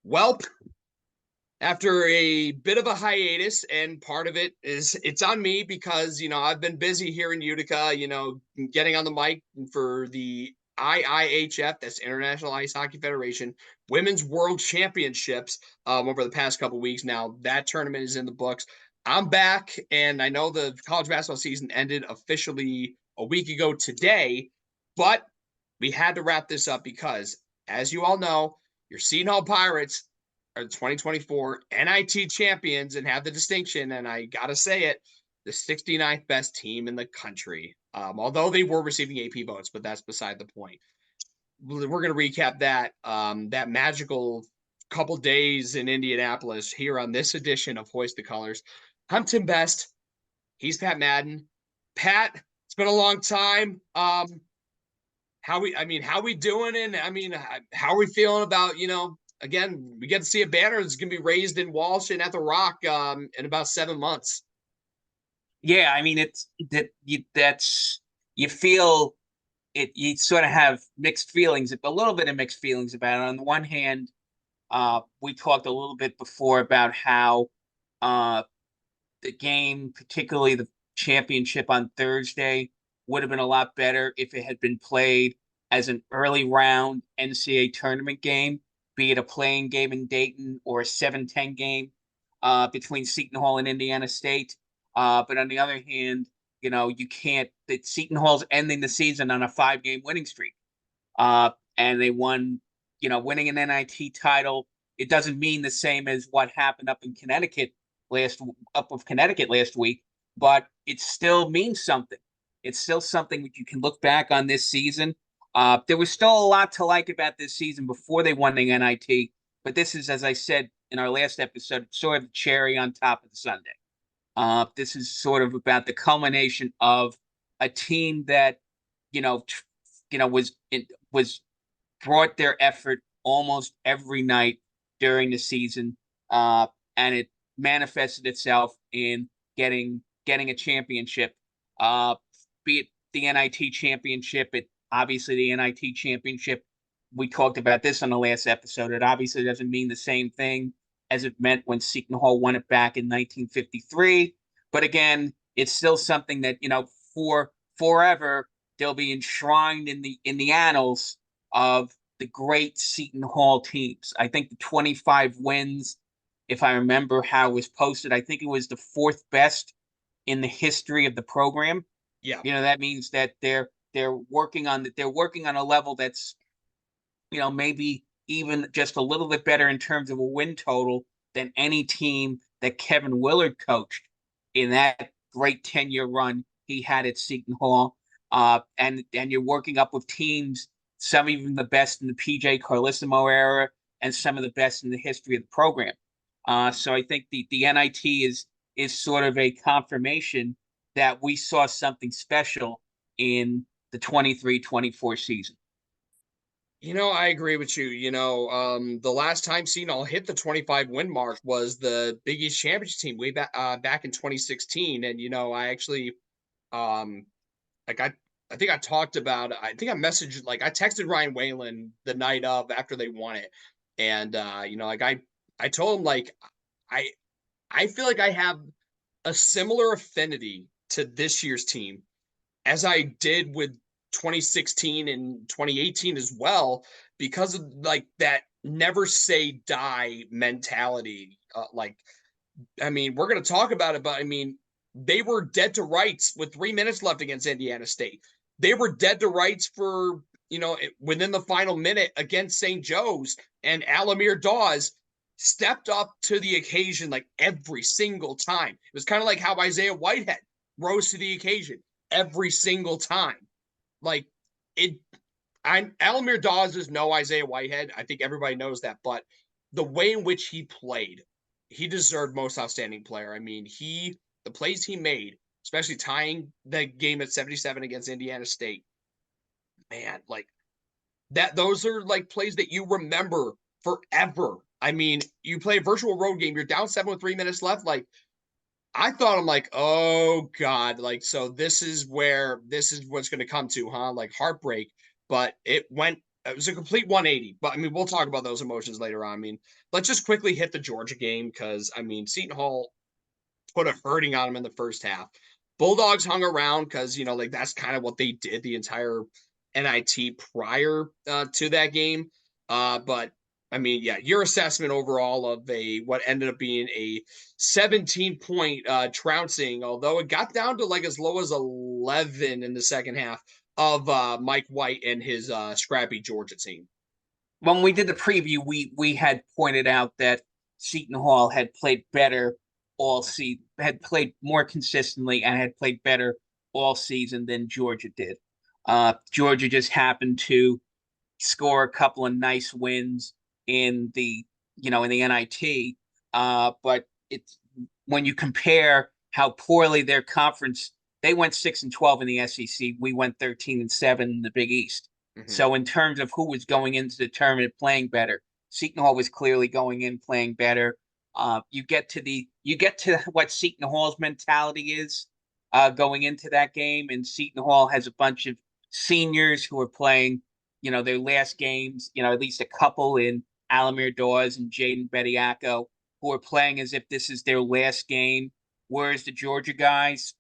Well, after a bit of a hiatus, and part of it is it's on me because I've been busy here in Utica, getting on the mic for the IIHF, that's International Ice Hockey Federation Women's World Championships over the past couple weeks. Now that tournament is in the books. I'm back, and I know the college basketball season ended officially a week ago today, but we had to wrap this up because, as you all know, your Seton Hall Pirates are the 2024 NIT champions and have the distinction, and I gotta say it, the 69th best team in the country. Although they were receiving AP votes, but that's beside the point. We're gonna recap that magical couple days in Indianapolis here on this edition of Hoist the Colors. I'm Tim Best. He's Pat Madden. Pat, it's been a long time. How we doing? And how are we feeling about, again, we get to see a banner that's going to be raised in Walsh and at the Rock in about 7 months. Yeah, I mean it's that that's you feel it. You sort of have mixed feelings, a little bit of mixed feelings about it. On the one hand, we talked a little bit before about how uh, the game, particularly the championship on Thursday, would have been a lot better if it had been played as an early round NCAA tournament game, be it a playing game in Dayton or a 7-10 game between Seton Hall and Indiana State. But on the other hand, you can't. That Seton Hall's ending the season on a 5-game winning streak, and they won. Winning an NIT title. It doesn't mean the same as what happened up of Connecticut last week, but it still means something. It's still something that you can look back on this season. There was still a lot to like about this season before they won the NIT, but this is, as I said in our last episode, sort of the cherry on top of the sundae. This is sort of about the culmination of a team that, you know, tr- was brought their effort almost every night during the season, and it manifested itself in getting a championship. Uh, be it the NIT championship, it obviously the NIT championship. We talked about this on the last episode. It obviously doesn't mean the same thing as it meant when Seton Hall won it back in 1953. But again, it's still something that for forever they'll be enshrined in the annals of the great Seton Hall teams. I think the 25 wins, if I remember how it was posted, I think it was the fourth best in the history of the program. Yeah. That means that they're working on a level that's maybe even just a little bit better in terms of a win total than any team that Kevin Willard coached in that great 10-year run he had at Seton Hall. And you're working up with teams, some even the best in the PJ Carlissimo era, and some of the best in the history of the program. So I think the NIT is sort of a confirmation that we saw something special in the 23-24 season. I agree with you. The last time Seton hit the 25 win mark was the Big East Championship team way back in 2016. And, I actually, like I think I talked about, I think I messaged, like I texted Ryan Whalen the night of after they won it. And, I told him, like, I, I feel like I have a similar affinity to this year's team as I did with 2016 and 2018 as well, because of like that never say die mentality. We're going to talk about it, but they were dead to rights with 3 minutes left against Indiana State. They were dead to rights for, within the final minute against St. Joe's, and Alamir Dawes stepped up to the occasion like every single time. It was kind of like how Isaiah Whitehead rose to the occasion every single time. Like it, Alamir Dawes is no Isaiah Whitehead. I think everybody knows that, but the way in which he played, he deserved most outstanding player. The plays he made, especially tying the game at 77 against Indiana State, man, like that. Those are like plays that you remember forever. You play a virtual road game, you're down 7 with 3 minutes left. Like I thought, I'm like, oh God, like, so this is what's going to come to, huh? Like heartbreak. But it went it was a complete 180. But I mean, we'll talk about those emotions later on. I mean, let's just quickly hit the Georgia game because I mean, Seton Hall put a hurting on them in the first half. Bulldogs hung around because like that's kind of what they did the entire NIT prior to that game. But I mean, yeah, your assessment overall of a what ended up being a 17-point trouncing, although it got down to like as low as 11 in the second half of Mike White and his scrappy Georgia team. When we did the preview, we had pointed out that Seton Hall had played better all season, had played more consistently, and had played better all season than Georgia did. Georgia just happened to score a couple of nice wins in the in the NIT. But it's when you compare how poorly their conference, they went 6-12 in the SEC. We went 13-7 in the Big East. Mm-hmm. So in terms of who was going into the tournament playing better, Seton Hall was clearly going in playing better. You get to what Seton Hall's mentality is going into that game, and Seton Hall has a bunch of seniors who are playing their last games, at least a couple in Alamir Dawes and Jaden Bediako, who are playing as if this is their last game. Whereas the Georgia guys,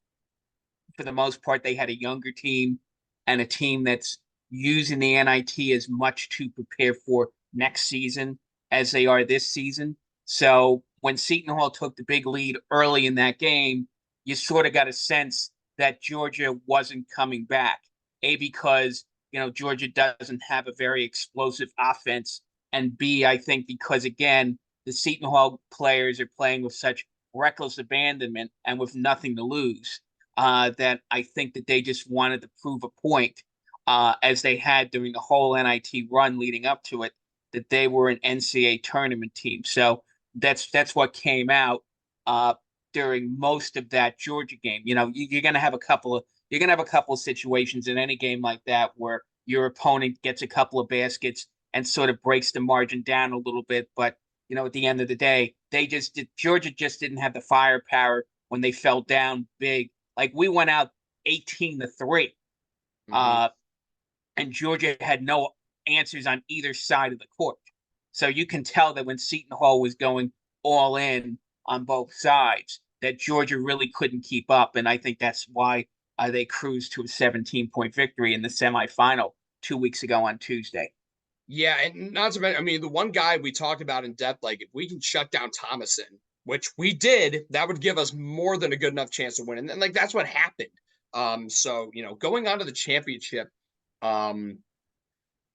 for the most part, they had a younger team and a team that's using the NIT as much to prepare for next season as they are this season. So when Seton Hall took the big lead early in that game, you sort of got a sense that Georgia wasn't coming back. A, because Georgia doesn't have a very explosive offense, and B, I think because again, the Seton Hall players are playing with such reckless abandonment and with nothing to lose, that I think that they just wanted to prove a point, as they had during the whole NIT run leading up to it, that they were an NCAA tournament team. So that's what came out during most of that Georgia game. You're going to have a couple of situations in any game like that where your opponent gets a couple of baskets and sort of breaks the margin down a little bit. But at the end of the day, Georgia just didn't have the firepower when they fell down big. Like we went out 18-3, Mm-hmm. uh, and Georgia had no answers on either side of the court. So you can tell that when Seton Hall was going all in on both sides, that Georgia really couldn't keep up, and I think that's why they cruised to a 17-point victory in the semifinal 2 weeks ago on Tuesday. Yeah, and not to mention, I mean, the one guy we talked about in depth, like if we can shut down Thomason, which we did, that would give us more than a good enough chance to win. And like that's what happened. So going on to the championship, um,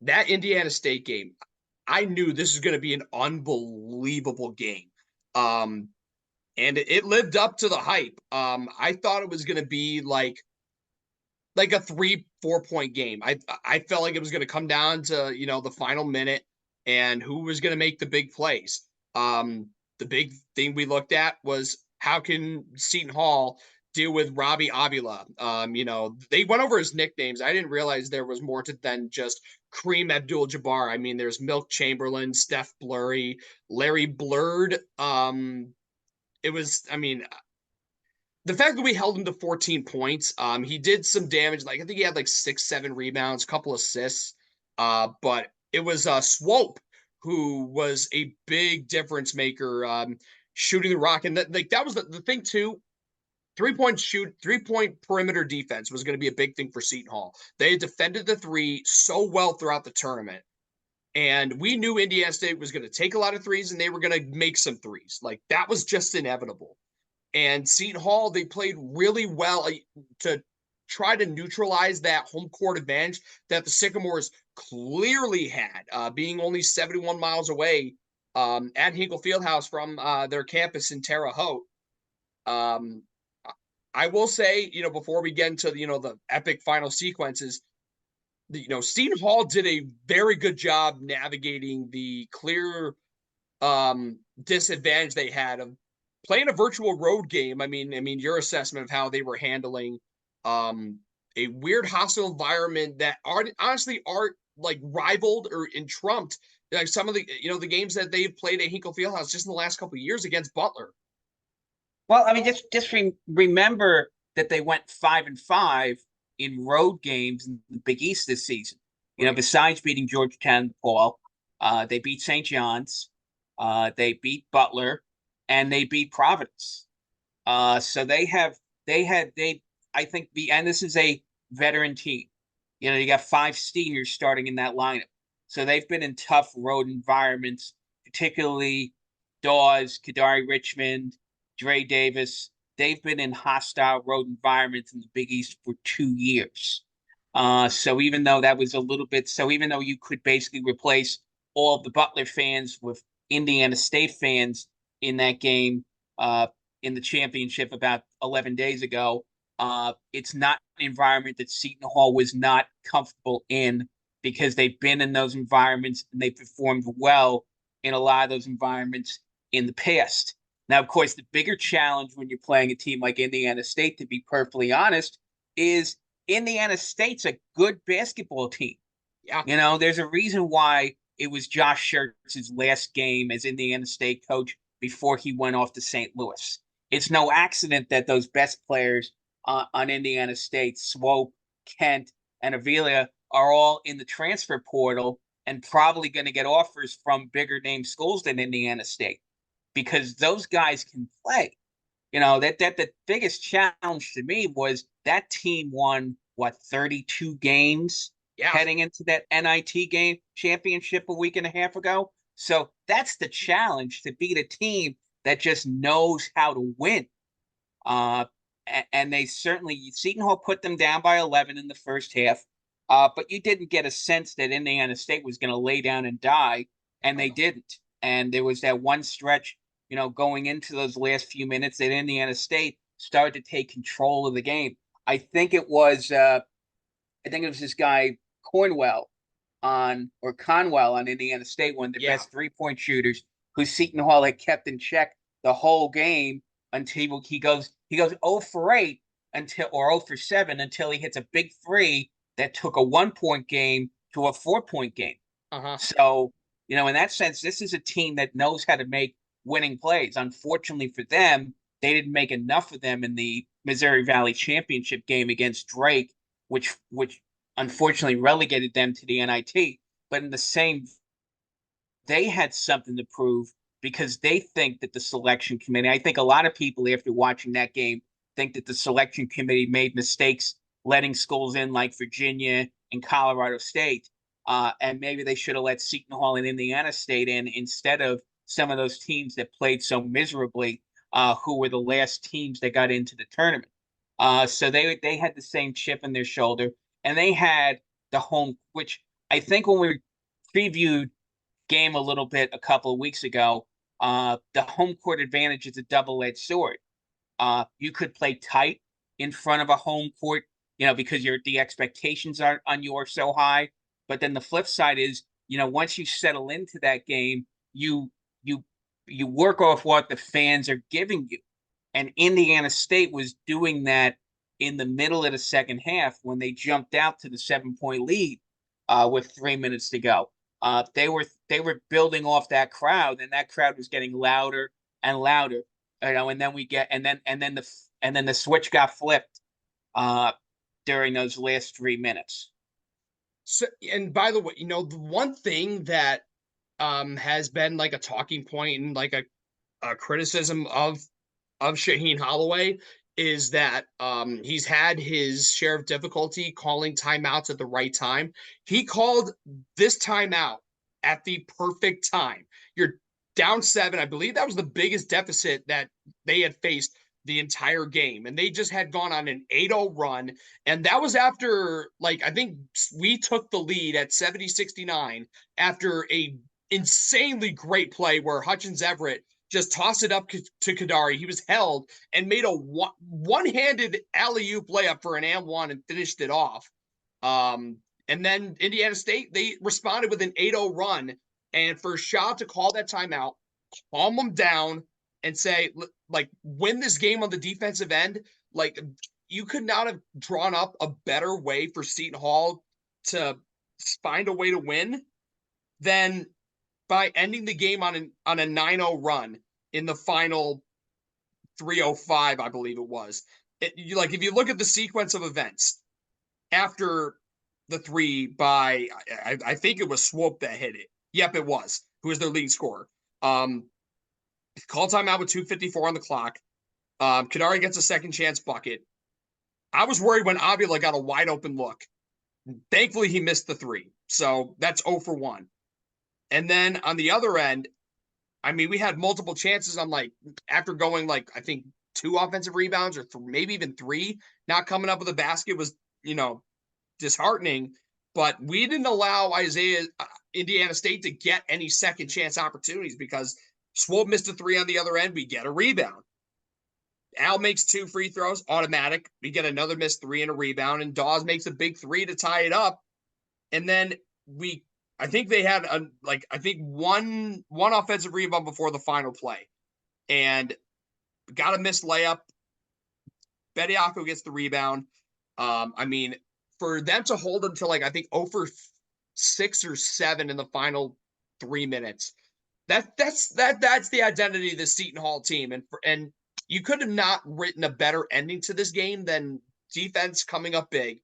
that Indiana State game, I knew this was going to be an unbelievable game. Um, and it lived up to the hype. I thought it was going to be like a 3-4 point game. I felt like it was going to come down to the final minute and who was going to make the big plays. The big thing we looked at was how can Seton Hall deal with Robbie Avila. They went over his nicknames. I didn't realize there was more to than just Kareem Abdul-Jabbar. I mean, there's Milk Chamberlain, Steph Blurry, Larry Blurred. It was, I mean, the fact that we held him to 14 points, he did some damage. Like I think he had like 6, 7 rebounds, couple assists. But it was Swope who was a big difference maker, shooting the rock. And that was the thing too. 3-point perimeter defense was going to be a big thing for Seton Hall. They had defended the three so well throughout the tournament. And we knew Indiana State was going to take a lot of threes and they were going to make some threes. Like that was just inevitable. And Seton Hall, they played really well to try to neutralize that home court advantage that the Sycamores clearly had, being only 71 miles away at Hinkle Fieldhouse from their campus in Terre Haute. Um, I will say, before we get into the epic final sequences, Seton Hall did a very good job navigating the clear disadvantage they had of playing a virtual road game. I mean, your assessment of how they were handling um, a weird hostile environment that honestly aren't like rivaled or in trumped like some of the the games that they've played at Hinkle Fieldhouse just in the last couple of years against Butler. Well, I mean, just remember that they went 5-5 in road games in the Big East this season. Right. besides beating Georgetown, Paul, they beat St. John's, they beat Butler, and they beat Providence. So they I think and this is a veteran team. You got five seniors starting in that lineup. So they've been in tough road environments, particularly Dawes, Kadari Richmond, Dre Davis. They've been in hostile road environments in the Big East for 2 years. So even though that was a little bit, so even though you could basically replace all of the Butler fans with Indiana State fans in that game, in the championship about 11 days ago, it's not an environment that Seton Hall was not comfortable in because they've been in those environments and they performed well in a lot of those environments in the past. Now, of course, the bigger challenge when you're playing a team like Indiana State, to be perfectly honest, is Indiana State's a good basketball team. Yeah. There's a reason why it was Josh Schertz's last game as Indiana State coach before he went off to St. Louis. It's no accident that those best players on Indiana State, Swope, Kent, and Avila, are all in the transfer portal and probably going to get offers from bigger name schools than Indiana State because those guys can play. That the biggest challenge to me was that team won what 32 games Yeah. heading into that NIT game championship a week and a half ago. So that's the challenge, to beat a team that just knows how to win. Uh, and they certainly, Seton Hall put them down by 11 in the first half, but you didn't get a sense that Indiana State was going to lay down and die, and they didn't. And there was that one stretch, going into those last few minutes that Indiana State started to take control of the game. I think it was this guy Cornwell Conwell on Indiana State, one of the Yeah. best 3-point shooters, who Seton Hall had kept in check the whole game until he goes 0 for 8 until or 0 for 7 until he hits a big three that took a 1-point game to a 4-point game. Uh-huh. So, in that sense, this is a team that knows how to make winning plays. Unfortunately for them, they didn't make enough of them in the Missouri Valley Championship game against Drake, which unfortunately relegated them to the NIT. But in the same, they had something to prove because they think that the selection committee, I think a lot of people after watching that game think that the selection committee made mistakes letting schools in like Virginia and Colorado State. And maybe they should have let Seton Hall and Indiana State in instead of some of those teams that played so miserably, who were the last teams that got into the tournament. So they had the same chip in their shoulder, and they had the home, which I think when we previewed game a little bit a couple of weeks ago, the home court advantage is a double-edged sword. You could play tight in front of a home court, because the expectations are on you are so high. But then the flip side is, once you settle into that game, you you you work off what the fans are giving you. And Indiana State was doing that in the middle of the second half when they jumped out to the 7-point lead with 3 minutes to go. They were building off that crowd, and that crowd was getting louder and louder. And then we get and then the switch got flipped during those last 3 minutes. So, and by the way, the one thing that has been like a talking point and like a criticism of Shaheen Holloway is that he's had his share of difficulty calling timeouts at the right time. He called this timeout at the perfect time. You're down 7. I believe that was the biggest deficit that they had faced the entire game. And they just had gone on an 8-0 run. And that was after, like, I think we took the lead at 70-69 after a insanely great play where Hutchins Everett just tossed it up to Kadari. He was held and made a one-handed alley-oop layup for an and one and finished it off. And then Indiana State, they responded with an 8-0 run. And for Shaw to call that timeout, calm them down, and say, like, win this game on the defensive end, like, you could not have drawn up a better way for Seton Hall to find a way to win than by ending the game on a 9-0 run in the final 3:05, I believe it was. Like, if you look at the sequence of events after the three by, I think it was Swope that hit it. Yep, it was. Who was their leading scorer? Um, Call timeout with 2:54 on the clock. Kadari gets a second chance bucket. I was worried when Avila got a wide open look. Thankfully, he missed the three. So that's 0 for 1. And then on the other end, I mean, we had multiple chances on like after going like I think two offensive rebounds or maybe even three, not coming up with a basket was, disheartening. But we didn't allow Indiana State to get any second chance opportunities because Swope missed a three on the other end. We get a rebound. Al makes two free throws, automatic. We get another missed three and a rebound, and Dawes makes a big three to tie it up. And then I think they had one offensive rebound before the final play, and got a missed layup. Bediako gets the rebound. I mean, for them to hold them to like I think 0 for 6 or 7 in the final 3 minutes, that's the identity of the Seton Hall team, and you could have not written a better ending to this game than defense coming up big,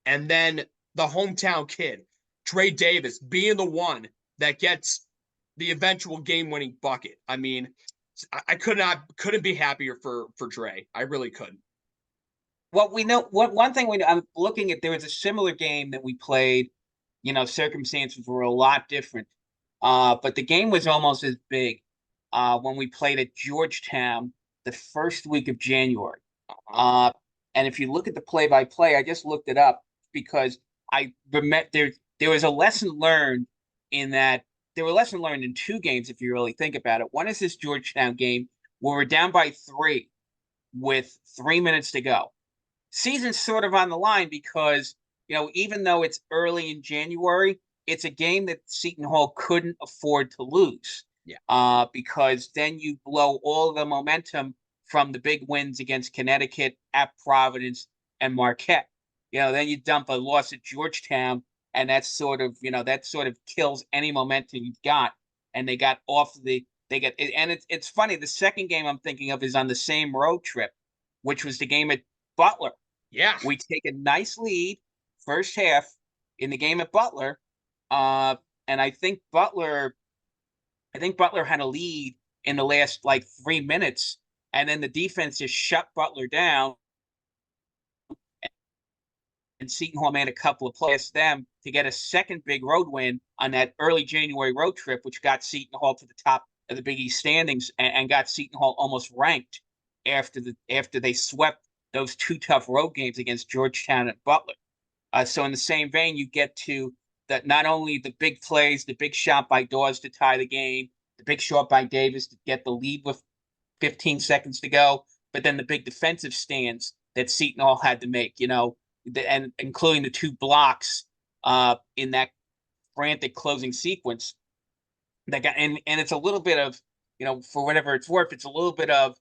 and then the hometown kid, Trey Davis, being the one that gets the eventual game-winning bucket. I mean, I couldn't be happier for Trey. I really couldn't. Well, we know one thing I'm looking at. There was a similar game that we played. Circumstances were a lot different, but the game was almost as big when we played at Georgetown the first week of January. Uh, and if you look at the play-by-play, I just looked it up because I remember there was a lesson learned in that there were lessons learned in two games if you really think about it. One is this Georgetown game where we're down by 3 with 3 minutes to go. Season's sort of on the line because even though it's early in January, it's a game that Seton Hall couldn't afford to lose. Yeah. Because then you blow all the momentum from the big wins against Connecticut, at Providence, and Marquette. Then you dump a loss at Georgetown, and that sort of kills any momentum you've got. And they got off and it's funny. The second game I'm thinking of is on the same road trip, which was the game at Butler. Yeah. We take a nice lead first half in the game at Butler. And I think Butler had a lead in the last like 3 minutes, and then the defense just shut Butler down. And Seton Hall made a couple of plays them to get a second big road win on that early January road trip, which got Seton Hall to the top of the Big East standings and got Seton Hall almost ranked after they swept those two tough road games against Georgetown and Butler. So in the same vein, you get to that not only the big plays, the big shot by Dawes to tie the game, the big shot by Davis to get the lead with 15 seconds to go, but then the big defensive stands that Seton Hall had to make, and including the two blocks in that frantic closing sequence. And it's a little bit of, for whatever it's worth, it's a little bit of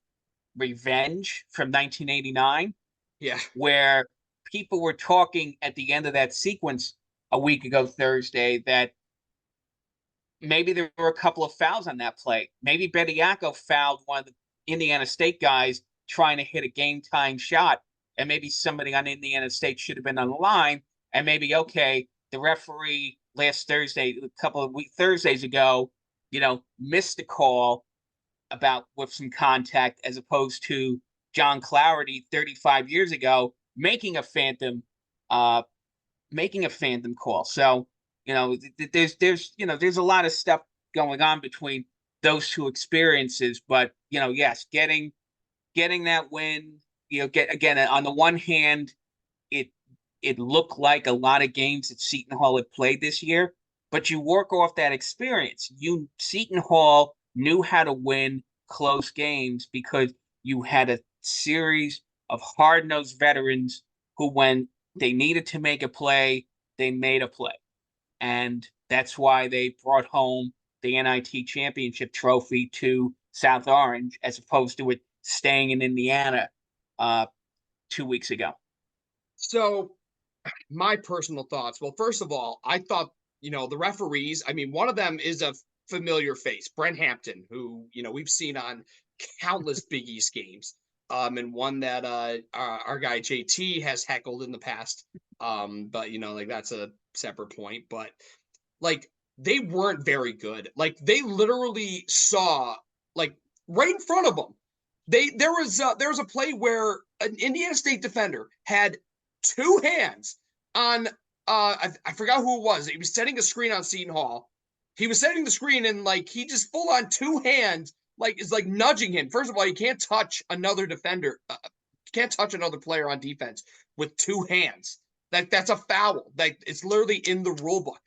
revenge from 1989. Yeah. Where people were talking at the end of that sequence a week ago Thursday that maybe there were a couple of fouls on that play. Maybe Bediako fouled one of the Indiana State guys trying to hit a game-tying shot, and maybe somebody on Indiana State should have been on the line, and maybe, okay, the referee last Thursday, a couple of Thursdays ago, missed the call with some contact as opposed to John Clarity 35 years ago making a phantom call. So, there's a lot of stuff going on between those two experiences, but yes, getting that win, get again on the one hand, it looked like a lot of games that Seton Hall had played this year, but you work off that experience. Seton Hall knew how to win close games because you had a series of hard-nosed veterans who, when they needed to make a play, they made a play. And that's why they brought home the NIT championship trophy to South Orange as opposed to it staying in Indiana 2 weeks ago. So my personal thoughts. Well, first of all, I thought, the referees, I mean, one of them is a familiar face, Brent Hampton, who, we've seen on countless Big East games. and one that our guy JT has heckled in the past. But like that's a separate point. But like they weren't very good. Like they literally saw like right in front of them. There was a play where an Indiana State defender had two hands on I forgot who it was. He was setting a screen on Seton Hall. He was setting the screen and like he just full on two hands like is like nudging him. First of all, you can't touch another defender. Can't touch another player on defense with two hands. That's a foul. Like it's literally in the rule book.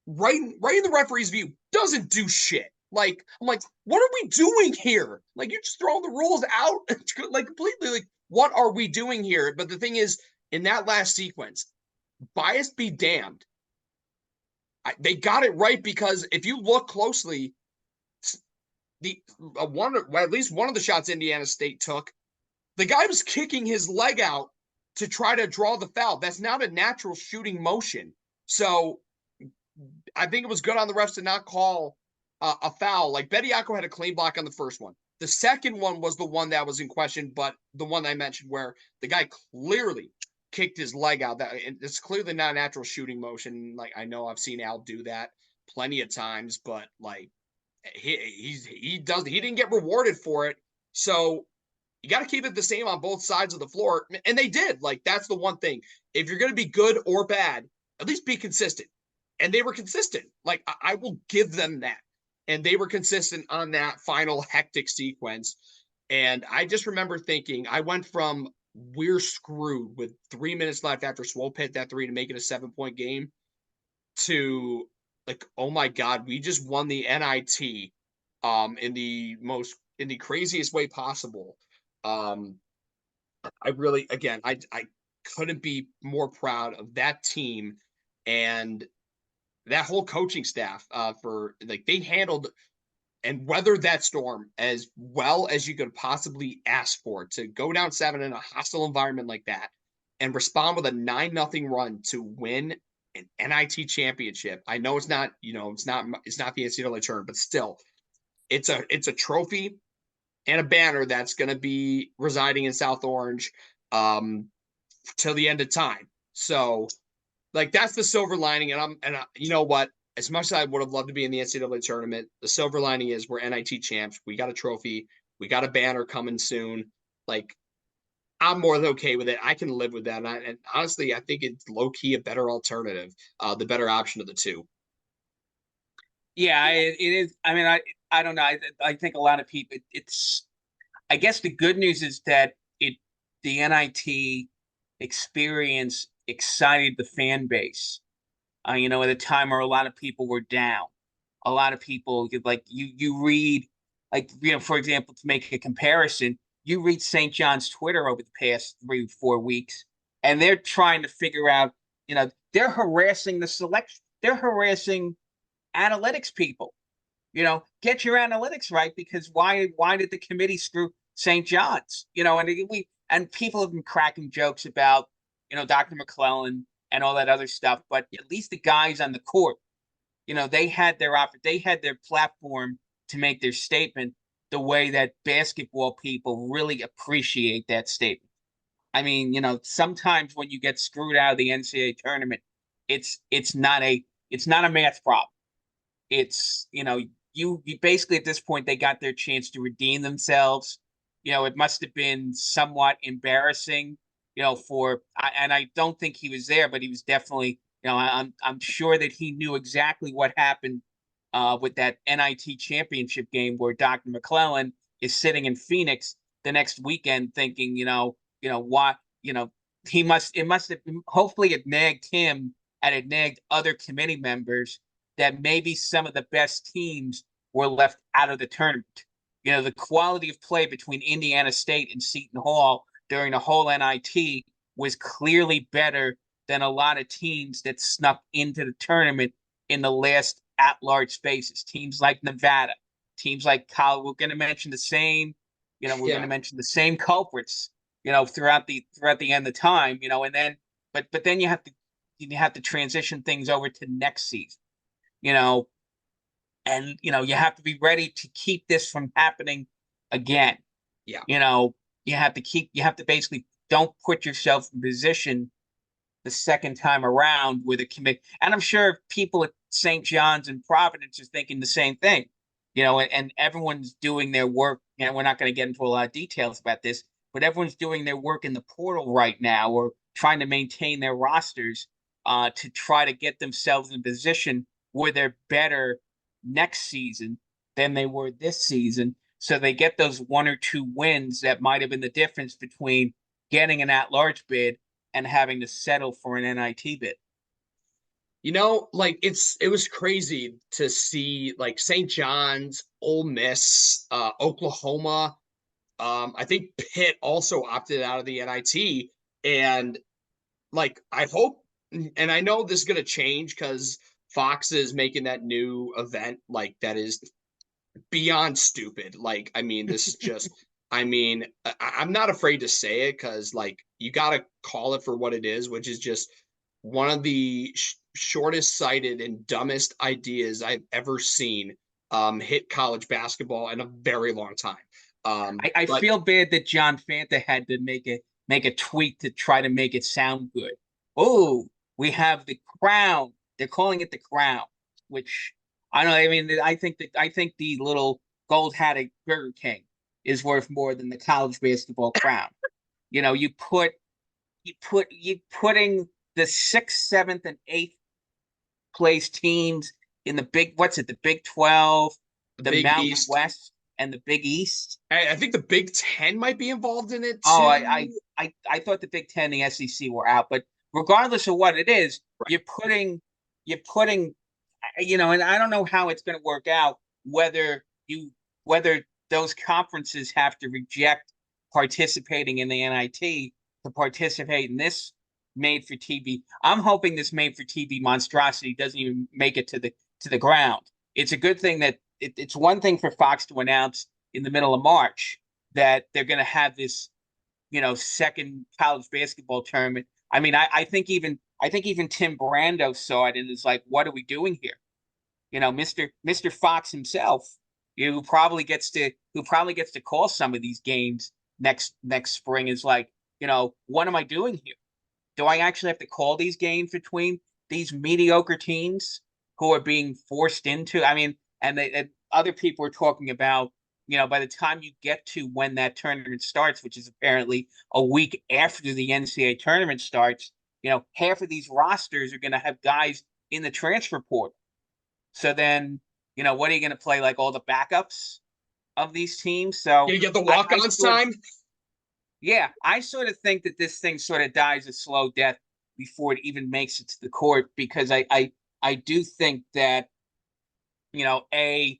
Right in the referee's view, doesn't do shit. Like I'm like, what are we doing here? Like you just throw the rules out, like completely. Like what are we doing here? But the thing is, in that last sequence, bias be damned. They got it right because if you look closely, the one well, at least one of the shots Indiana State took, the guy was kicking his leg out to try to draw the foul. That's not a natural shooting motion. So I think it was good on the refs to not call a foul. Like Bediako had a clean block on the first one. The second one was the one that was in question, but the one I mentioned where the guy clearly kicked his leg out. That it's clearly not a natural shooting motion. Like I know I've seen Al do that plenty of times, but like he didn't get rewarded for it. So you got to keep it the same on both sides of the floor, and they did. Like that's the one thing. If you're going to be good or bad, at least be consistent. And they were consistent. Like I will give them that. And they were consistent on that final hectic sequence. And I just remember thinking, I went from we're screwed with 3 minutes left after Swope hit that three to make it a 7-point game to like, oh my God, we just won the NIT in the craziest way possible. Um, I really again I couldn't be more proud of that team and that whole coaching staff for like they handled and weathered that storm as well as you could possibly ask for to go down seven in a hostile environment like that and respond with a 9-0 run to win an NIT championship. I know it's not, it's not the NCAA tournament, but still, it's a trophy and a banner that's going to be residing in South Orange till the end of time. So like that's the silver lining. And you know what? As much as I would have loved to be in the NCAA tournament, the silver lining is we're NIT champs. We got a trophy. We got a banner coming soon. Like I'm more than okay with it. I can live with that. And honestly, I think it's low key a better alternative, the better option of the two. Yeah, it is. I mean, I don't know. I think a lot of people. It's. I guess the good news is that the NIT experience excited the fan base. At a time where a lot of people were down. A lot of people like you read, like for example, to make a comparison, you read St. John's Twitter over the past 3 4 weeks, and they're trying to figure out. They're harassing the selection. They're harassing analytics people. Get your analytics right because why did the committee screw St. John's? And people have been cracking jokes about Dr. McClellan and all that other stuff, but at least the guys on the court, they had their platform to make their statement the way that basketball people really appreciate that statement. I mean, sometimes when you get screwed out of the NCAA tournament, it's not a math problem. It's you basically at this point they got their chance to redeem themselves. It must have been somewhat embarrassing, and I don't think he was there, but he was definitely, I'm sure that he knew exactly what happened with that NIT championship game where Dr. McClellan is sitting in Phoenix the next weekend thinking, what, it must have hopefully it nagged him and it nagged other committee members that maybe some of the best teams were left out of the tournament. The quality of play between Indiana State and Seton Hall during the whole NIT was clearly better than a lot of teams that snuck into the tournament in the last at-large spaces. Teams like Nevada, teams like Colorado. We're going to mention the same, we're going to mention the same culprits, throughout the end of time, and then, but then you have to transition things over to next season, and you have to be ready to keep this from happening again. Yeah. you have to basically don't put yourself in position the second time around with a commit. And I'm sure people at St. John's and Providence are thinking the same thing, and everyone's doing their work. We're not going to get into a lot of details about this, but everyone's doing their work in the portal right now, or trying to maintain their rosters to try to get themselves in a position where they're better next season than they were this season. So they get those one or two wins that might have been the difference between getting an at-large bid and having to settle for an NIT bid. Like it was crazy to see like St. John's, Ole Miss, Oklahoma. I think Pitt also opted out of the NIT, and like I hope, and I know this is gonna change because Fox is making that new event like that is beyond stupid. Like, I mean, this is just, I mean, I'm not afraid to say it because, like, you got to call it for what it is, which is just one of the shortest sighted and dumbest ideas I've ever seen hit college basketball in a very long time. I But feel bad that John Fanta had to make a tweak to try to make it sound good. Oh, we have the crown. They're calling it the crown, which I don't know. I mean, I think the little gold hatted Burger King is worth more than the college basketball crown. You putting the sixth, seventh, and eighth place teams in the the Big 12, the the Big Mountain East, West, and the Big East. I think the Big Ten might be involved in it Oh, too. I thought the Big Ten, the SEC were out, but regardless of what it is, you're putting, and I don't know how it's going to work out whether those conferences have to reject participating in the NIT to participate in this made for TV. I'm hoping this made for TV monstrosity doesn't even make it to the ground. It's a good thing that it's one thing for Fox to announce in the middle of March that they're going to have this, second college basketball tournament. I mean, I think even Tim Brando saw it and is like, what are we doing here? Mr. Fox himself, who probably gets to call some of these games next spring is like, what am I doing here? Do I actually have to call these games between these mediocre teams who are being forced into? I mean, and other people are talking about, by the time you get to when that tournament starts, which is apparently a week after the NCAA tournament starts, half of these rosters are going to have guys in the transfer portal. So then, what are you going to play like all the backups of these teams? So You get the I walk-ons sort of, time. yeah, I sort of think that this thing sort of dies a slow death before it even makes it to the court because I do think that a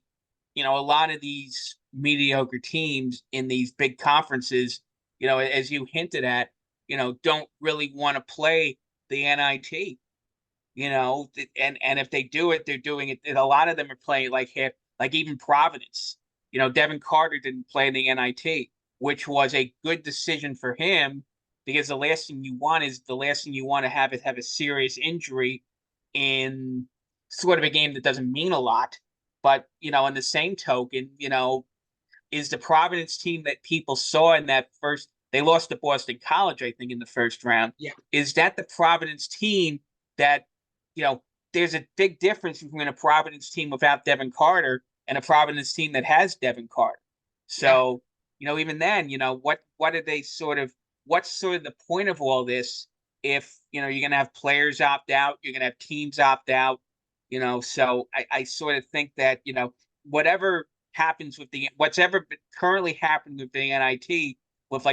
a lot of these mediocre teams in these big conferences, as you hinted at, don't really want to play the NIT. And if they do it, they're doing it. And a lot of them are playing like even Providence. Devin Carter didn't play in the NIT, which was a good decision for him because the last thing you want to have is have a serious injury in sort of a game that doesn't mean a lot. But in the same token, is the Providence team that people saw in that first, they lost to Boston College, I think, in the first round. Yeah. Is that the Providence team that, there's a big difference between a Providence team without Devin Carter and a Providence team that has Devin Carter. Yeah. So, even then, what are they what's sort of the point of all this if, you're going to have players opt out, you're going to have teams opt out, so I sort of think that, whatever happens what's ever currently happened with the NIT with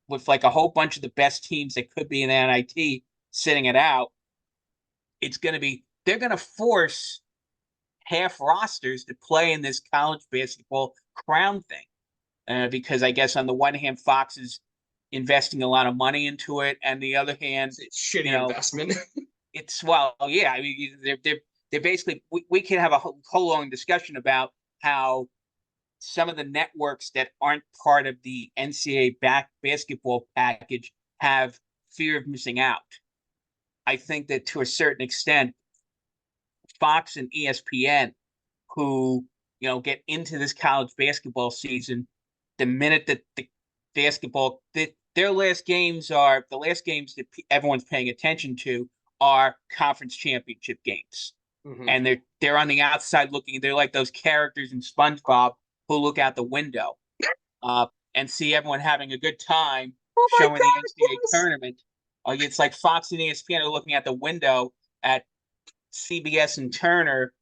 with a whole bunch of the best teams that could be in the NIT sitting it out, they're going to force half rosters to play in this college basketball crown thing. Because I guess on the one hand, Fox is investing a lot of money into it, and the other hand, It's shitty you know, investment. yeah. I mean, they're basically we can have a whole long discussion about how some of the networks that aren't part of the NCAA basketball package have fear of missing out. I think that to a certain extent, Fox and ESPN, who get into this college basketball season, the minute that basketball. Their last games are the last games that everyone's paying attention to are conference championship games, Hmm. and they're on the outside looking. They're like those characters in SpongeBob who look out the window uh, and see everyone having a good time Oh my showing the God, NCAA yes. tournament. It's like Fox and ESPN are looking out the window at CBS and Turner,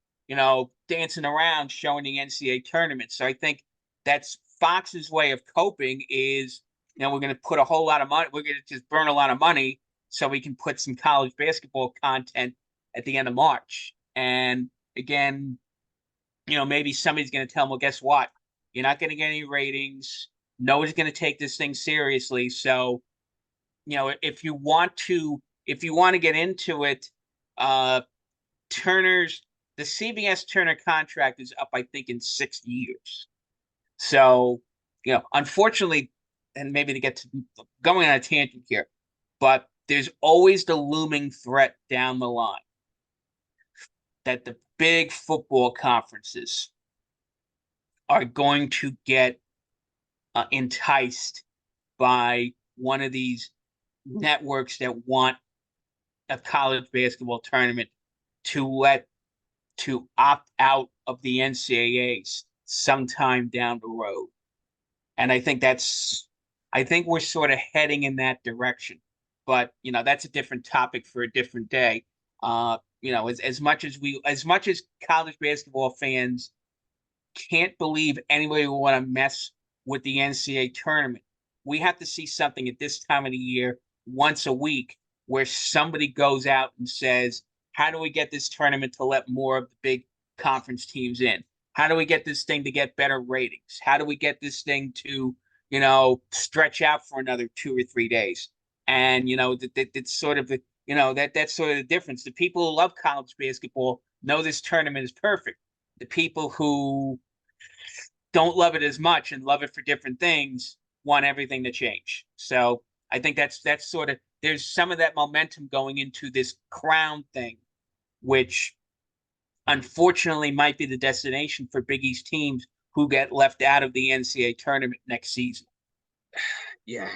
dancing around showing the NCAA tournament. So I think that's Fox's way of coping is, we're going to put a whole lot of money. We're going to just burn a lot of money so we can put some college basketball content at the end of March. And again, maybe somebody's going to tell them, well, guess what? You're not going to get any ratings. Nobody's going to take this thing seriously. So, if you want to get into it, uh, Turner's the CBS Turner contract is up, I think, in 6 years. So, unfortunately, and maybe to get to going on a tangent here, but there's always the looming threat down the line that the big football conferences are going to get enticed by one of these networks that want a college basketball tournament to opt out of the NCAAs sometime down the road. And I think we're sort of heading in that direction. But that's a different topic for a different day. As much as college basketball fans can't believe anybody will want to mess with the NCAA tournament. We have to see something at this time of the year once a week where somebody goes out and says, how do we get this tournament to let more of the big conference teams in? How do we get this thing to get better ratings? How do we get this thing to, stretch out for another 2 or 3 days? And it's sort of that's sort of the difference. The people who love college basketball know this tournament is perfect. The people who don't love it as much and love it for different things want everything to change. So I think that's sort of there's some of that momentum going into this crown thing, which unfortunately might be the destination for Big East teams who get left out of the NCAA tournament next season. Yeah,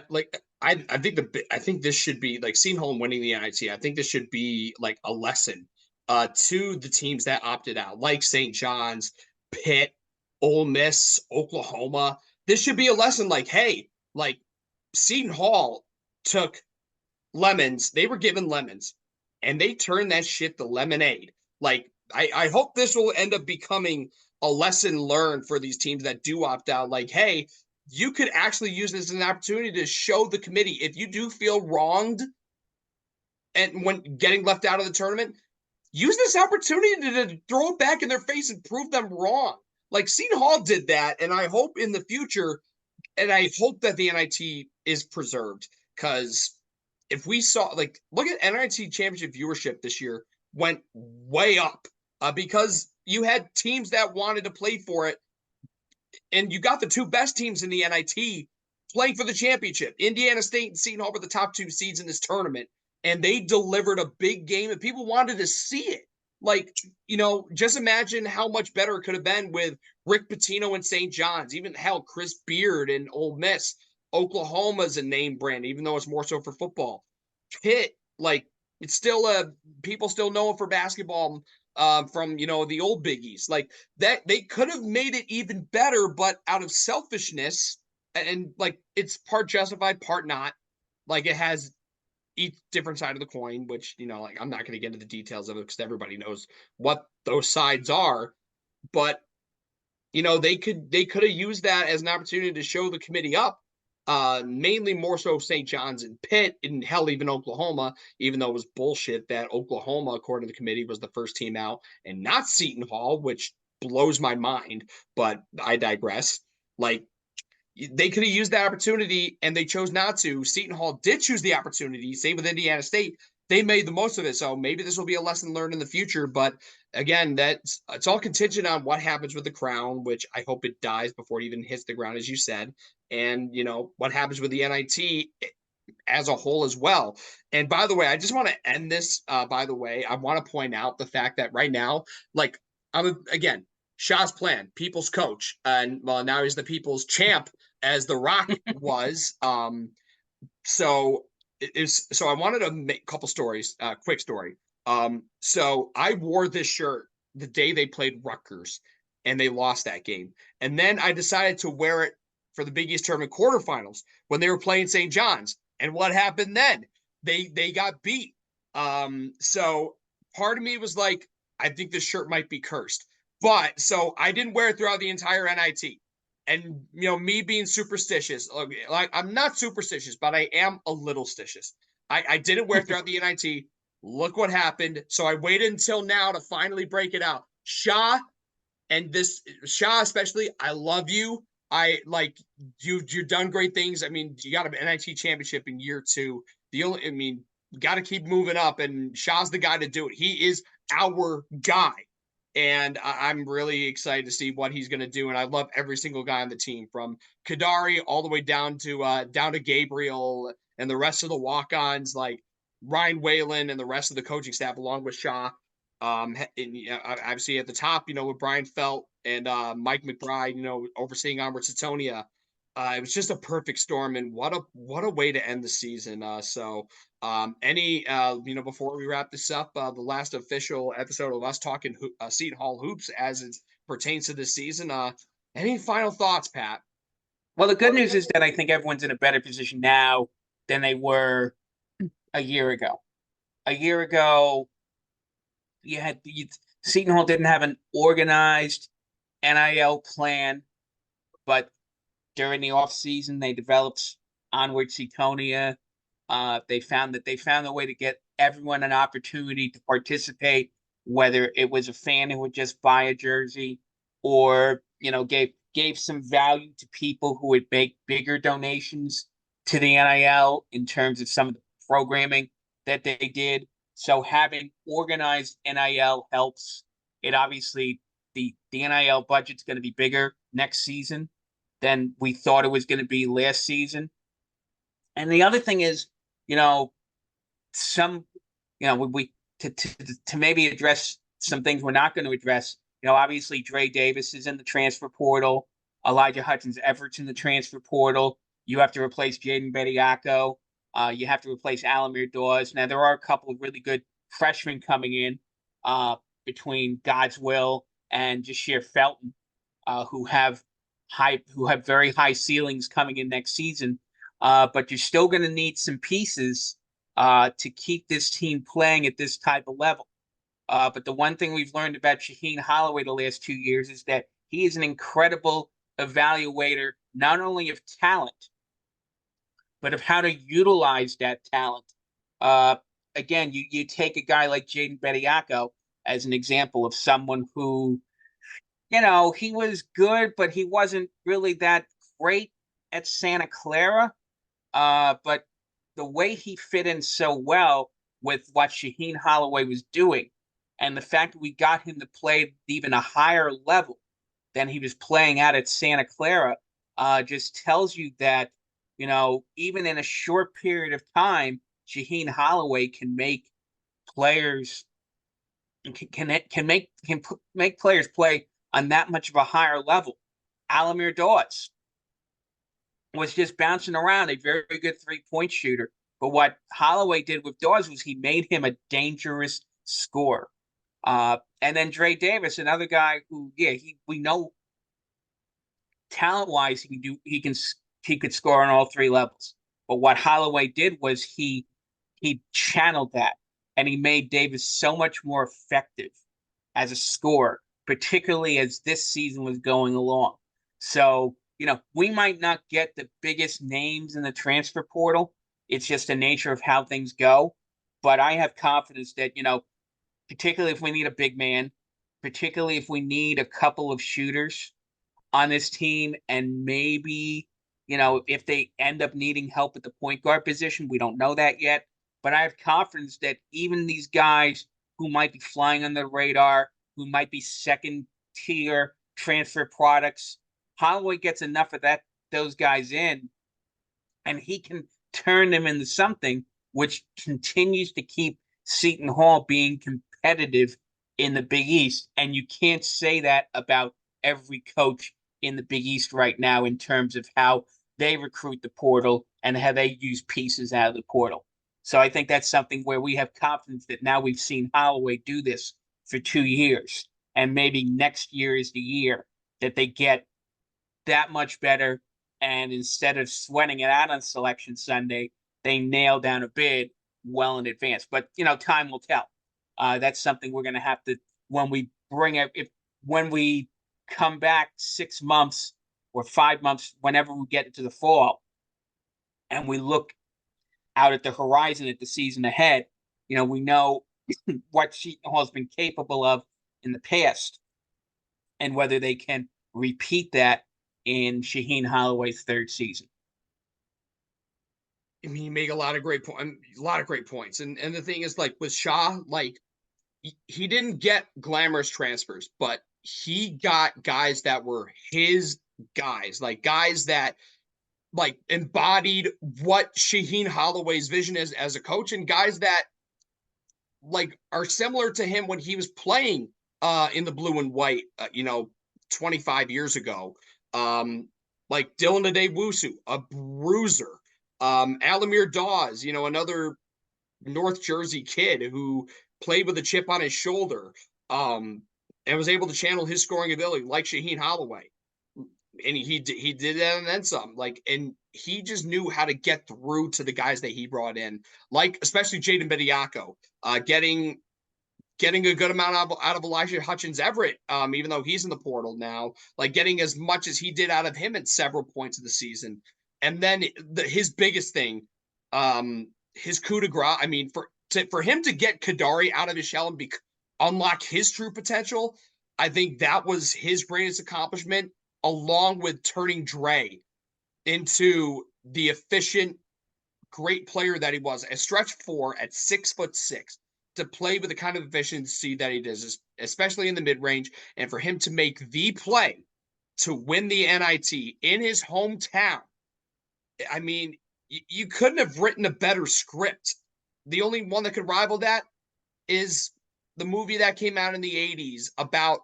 like I think this should be like Seton Hall winning the NIT. I think this should be like a lesson to the teams that opted out, like St. John's, Pitt, Ole Miss, Oklahoma. This should be a lesson like, hey, like Seton Hall took lemons. They were given lemons and they turned that shit to lemonade. Like, I hope this will end up becoming a lesson learned for these teams that do opt out. Like, hey, you could actually use this as an opportunity to show the committee if you do feel wronged and when getting left out of the tournament, use this opportunity to throw it back in their face and prove them wrong. Like Seton Hall did that, and I hope in the future, and I hope that the NIT is preserved because if we saw like look at NIT championship viewership this year went way up because you had teams that wanted to play for it, and you got the two best teams in the NIT playing for the championship. Indiana State and Seton Hall were the top two seeds in this tournament, and they delivered a big game, and people wanted to see it. Like, just imagine how much better it could have been with Rick Pitino and St. John's, even hell, Chris Beard and Ole Miss. Oklahoma's a name brand, even though it's more so for football. Pitt, like, it's still people still know it for basketball from the old biggies. Like that, they could have made it even better, but out of selfishness, and like it's part justified, part not. Like it has each different side of the coin, which like I'm not going to get into the details of it because everybody knows what those sides are. But they could have used that as an opportunity to show the committee up. Mainly more so St. John's and Pitt, and hell, even Oklahoma, even though it was bullshit that Oklahoma, according to the committee, was the first team out and not Seton Hall, which blows my mind, but I digress. Like, they could have used that opportunity and they chose not to. Seton Hall did choose the opportunity. Same with Indiana State. They made the most of it. So maybe this will be a lesson learned in the future. But again, it's all contingent on what happens with the crown, which I hope it dies before it even hits the ground, as you said. And what happens with the NIT as a whole as well. And by the way, I just want to end this. By the way, I want to point out the fact that right now, like again, Shaw's plan, people's coach, and well, now he's the people's champ as The Rock was. So so I wanted to make a couple stories, quick story. So I wore this shirt the day they played Rutgers and they lost that game. And then I decided to wear it for the Big East tournament quarterfinals when they were playing St. John's. And what happened then? They got beat. So part of me was like, I think this shirt might be cursed. But so I didn't wear it throughout the entire NIT. And me being superstitious, like I'm not superstitious, but I am a little stitious. I didn't wear it throughout the NIT. Look what happened. So I waited until now to finally break it out. Shah and this Shah especially, I love you. I like you've done great things. I mean, you got an NIT championship in year two. I mean, you got to keep moving up, and Shah's the guy to do it. He is our guy, and I'm really excited to see what he's going to do. And I love every single guy on the team, from Kadari all the way down to Gabriel and the rest of the walk-ons, like Ryan Whalen and the rest of the coaching staff, along with Shah. Obviously at the top, with Brian Felt and Mike McBride, overseeing Armored Satonia. It was just a perfect storm, and what a way to end the season. Before we wrap this up, the last official episode of us talking Seton Hall hoops as it pertains to this season. Any final thoughts, Pat? Well, the good news is that I think everyone's in a better position now than they were a year ago. A year ago, Seton Hall didn't have an organized NIL plan, but during the off season they developed Onward Setonia. They found a way to get everyone an opportunity to participate, whether it was a fan who would just buy a jersey, or gave some value to people who would make bigger donations to the NIL in terms of some of the programming that they did. So having organized NIL helps. It obviously the NIL budget's going to be bigger next season than we thought it was going to be last season. And the other thing is, some, we to maybe address some things we're not going to address. Obviously Dre Davis is in the transfer portal. Elijah Hutchins-Everett's in the transfer portal. You have to replace Jaden Bediako. You have to replace Alamir Dawes. Now, there are a couple of really good freshmen coming in between God's Will and Jashir Felton, who have very high ceilings coming in next season. But you're still going to need some pieces to keep this team playing at this type of level. But the one thing we've learned about Shaheen Holloway the last 2 years is that he is an incredible evaluator, not only of talent, but of how to utilize that talent. Again, you take a guy like Jaden Bediako as an example of someone who, he was good, but he wasn't really that great at Santa Clara. But the way he fit in so well with what Shaheen Holloway was doing, and the fact that we got him to play at even a higher level than he was playing at Santa Clara, just tells you that, even in a short period of time, Shaheen Holloway can make players can make players play on that much of a higher level. Alamir Dawes was just bouncing around, a very good 3-point shooter. But what Holloway did with Dawes was he made him a dangerous scorer. And then Dre Davis, another guy who, we know talent-wise he could score on all three levels. But what Holloway did was he channeled that, and he made Davis so much more effective as a scorer, particularly as this season was going along. So, we might not get the biggest names in the transfer portal. It's just the nature of how things go. But I have confidence that, particularly if we need a big man, particularly if we need a couple of shooters on this team, and maybe, if they end up needing help at the point guard position, we don't know that yet. But I have confidence that even these guys who might be flying on the radar, who might be second tier transfer products, Holloway gets enough of those guys in, and he can turn them into something which continues to keep Seton Hall being competitive in the Big East. And you can't say that about every coach in the Big East right now in terms of how they recruit the portal and how they use pieces out of the portal. So I think that's something where we have confidence that now we've seen Holloway do this for 2 years, and maybe next year is the year that they get that much better. And instead of sweating it out on Selection Sunday, they nail down a bid well in advance. But time will tell. That's something we're going to have to when we bring it. If when we come back 6 months or 5 months, whenever we get into the fall, and we look out at the horizon at the season ahead, we know what Seton Hall has been capable of in the past, and whether they can repeat that in Shaheen Holloway's third season. I mean, you make a lot of great points. And the thing is, like with Shaw, like he didn't get glamorous transfers, but he got guys that were his guys, like guys that like embodied what Shaheen Holloway's vision is as a coach, and guys that like are similar to him when he was playing in the blue and white, 25 years ago. Like Dylan Adewusu, a bruiser. Alamir Dawes, another North Jersey kid who played with a chip on his shoulder, and was able to channel his scoring ability like Shaheen Holloway. And he did that and then some. Like, and he just knew how to get through to the guys that he brought in, like especially Jaden Bediako, getting a good amount out of Elijah Hutchins Everett, even though he's in the portal now, like getting as much as he did out of him at several points of the season. And then his biggest thing, his coup de grace. I mean, for him to get Kadari out of his shell and unlock his true potential, I think that was his greatest accomplishment, along with turning Dre into the efficient, great player that he was. A stretch four at 6'6", to play with the kind of efficiency that he does, especially in the mid range, and for him to make the play to win the NIT in his hometown. I mean, you couldn't have written a better script. The only one that could rival that is the movie that came out in the 80s about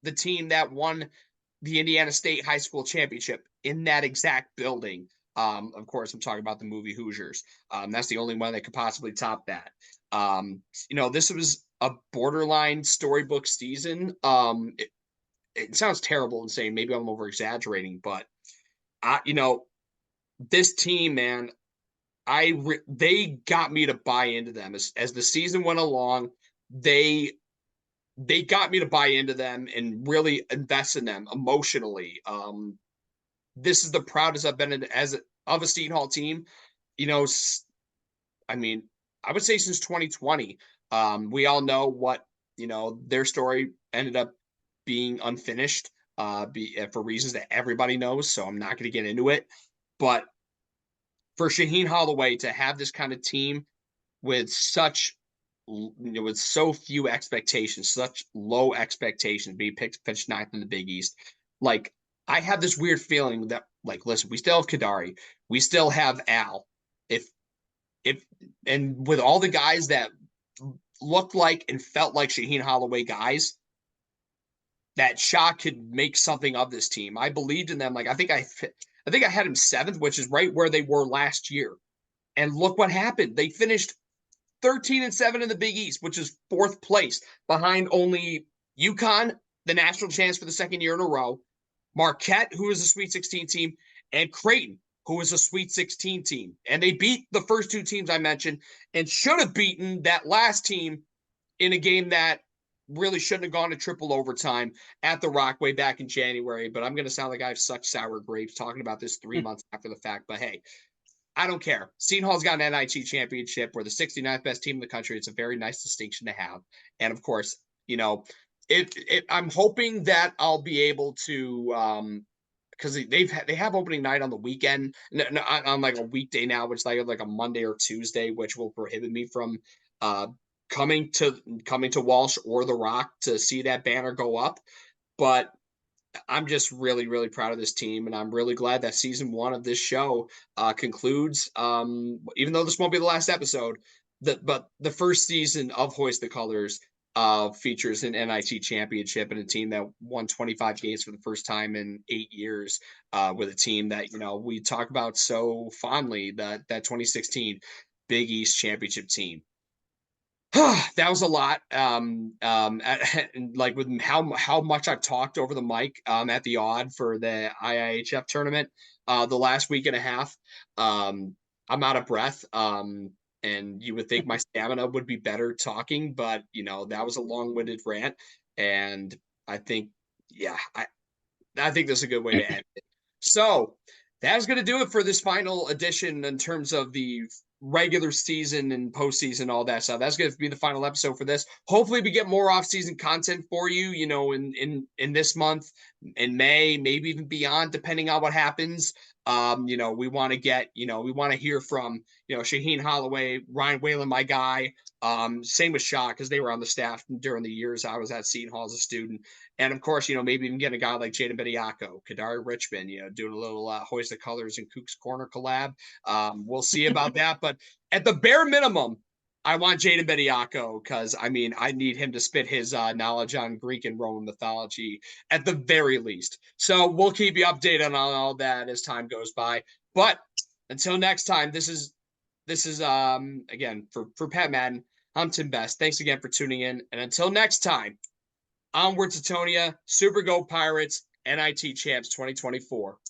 the team that won the Indiana State High School Championship in that exact building. Of course, I'm talking about the movie Hoosiers. That's the only one that could possibly top that. This was a borderline storybook season. It sounds terrible and saying maybe I'm over exaggerating, but this team, man, they got me to buy into them as the season went along. They got me to buy into them and really invest in them emotionally. This is the proudest I've been of a Seton Hall team. I mean, I would say since 2020. We all know what their story ended up being unfinished, for reasons that everybody knows. So I'm not going to get into it. But for Shaheen Holloway to have this kind of team with with so few expectations, such low expectations, being finished ninth in the Big East, like I have this weird feeling that, like, listen, we still have Kadari, we still have Al, if and with all the guys that looked like and felt like Shaheen Holloway guys, that Shaw could make something of this team. I believed in them. Like I think I had him seventh, which is right where they were last year. And look what happened. They finished 13-7 in the Big East, which is fourth place behind only UConn, the national champs for the second year in a row, Marquette, who is a Sweet 16 team, and Creighton, who is a Sweet 16 team. And they beat the first two teams I mentioned and should have beaten that last team in a game that really shouldn't have gone to triple overtime at the Rockway back in January. But I'm going to sound like I have such sour grapes talking about this 3 months after the fact. But hey, I don't care. Seton Hall's got an NIT championship. We're the 69th best team in the country. It's a very nice distinction to have. And of course, I'm hoping that I'll be able to, because they have opening night on the weekend, on like a weekday now, which is like a Monday or Tuesday, which will prohibit me from coming to Walsh or the Rock to see that banner go up. But I'm just really, really proud of this team, and I'm really glad that season one of this show concludes. Even though this won't be the last episode, but the first season of Hoist the Colors features an NIT championship and a team that won 25 games for the first time in 8 years, with a team that, we talk about so fondly, that 2016 Big East championship team. That was a lot. Like with how much I've talked over the mic at the odd for the IIHF tournament the last week and a half. I'm out of breath. And you would think my stamina would be better talking, but that was a long-winded rant. And I think, yeah, I think that's a good way to end it. So that's going to do it for this final edition in terms of the regular season and postseason, all that stuff. That's going to be the final episode for this. Hopefully, we get more off-season content for you. In this month, in May, maybe even beyond, depending on what happens. We want to we want to hear from Shaheen Holloway, Ryan Whalen, my guy. Same with Shaw, because they were on the staff during the years I was at Seton Hall as a student. And of course, maybe even get a guy like Jaden Bediako, Kadari Richmond, doing a little Hoist the Colors and Kook's Corner collab. We'll see about that. But at the bare minimum, I want Jaden Bediako because, I need him to spit his knowledge on Greek and Roman mythology at the very least. So we'll keep you updated on all that as time goes by. But until next time, this is again for Pat Madden. I'm Tim Best. Thanks again for tuning in. And until next time, onward to Tonia, Super Go Pirates, NIT Champs 2024.